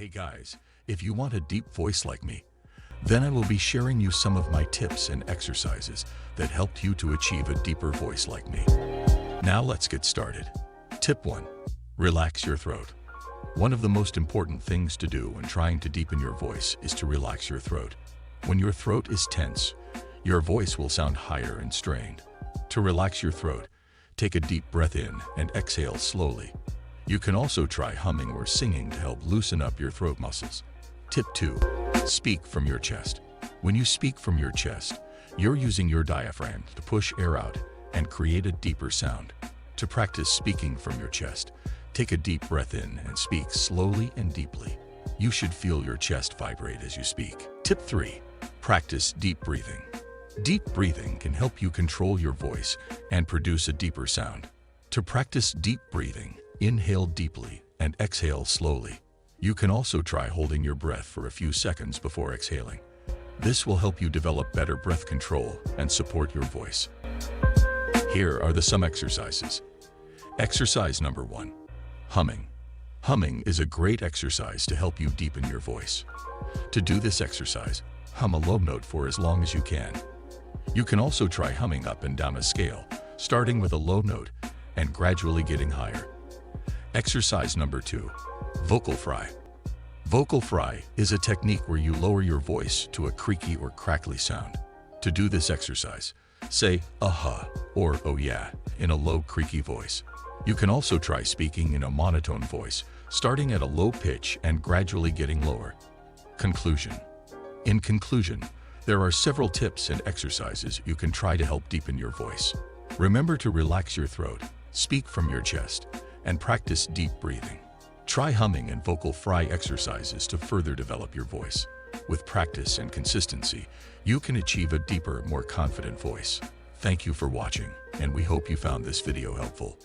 Hey guys, if you want a deep voice like me, then I will be sharing you some of my tips and exercises that helped you to achieve a deeper voice like me. Now let's get started. Tip 1. Relax your throat. One of the most important things to do when trying to deepen your voice is to relax your throat. When your throat is tense, your voice will sound higher and strained. To relax your throat, take a deep breath in and exhale slowly. You can also try humming or singing to help loosen up your throat muscles. Tip 2. Speak from your chest. When you speak from your chest, you're using your diaphragm to push air out and create a deeper sound. To practice speaking from your chest, take a deep breath in and speak slowly and deeply. You should feel your chest vibrate as you speak. Tip 3. Practice deep breathing. Deep breathing can help you control your voice and produce a deeper sound. To practice deep breathing, inhale deeply and exhale slowly. You can also try holding your breath for a few seconds before exhaling. This will help you develop better breath control and support your voice. Here are some exercises. Exercise number 1. Humming. Humming is a great exercise to help you deepen your voice. To do this exercise, hum a low note for as long as you can. You can also try humming up and down a scale, starting with a low note and gradually getting higher. Exercise number 2. Vocal fry. Vocal fry is a technique where you lower your voice to a creaky or crackly sound. To do this exercise, say "uh-huh" or "oh yeah" in a low, creaky voice. You can also try speaking in a monotone voice, starting at a low pitch and gradually getting lower. Conclusion. In conclusion, there are several tips and exercises you can try to help deepen your voice. Remember to relax your throat, speak from your chest, and practice deep breathing. Try humming and vocal fry exercises to further develop your voice. With practice and consistency, you can achieve a deeper, more confident voice. Thank you for watching, and we hope you found this video helpful.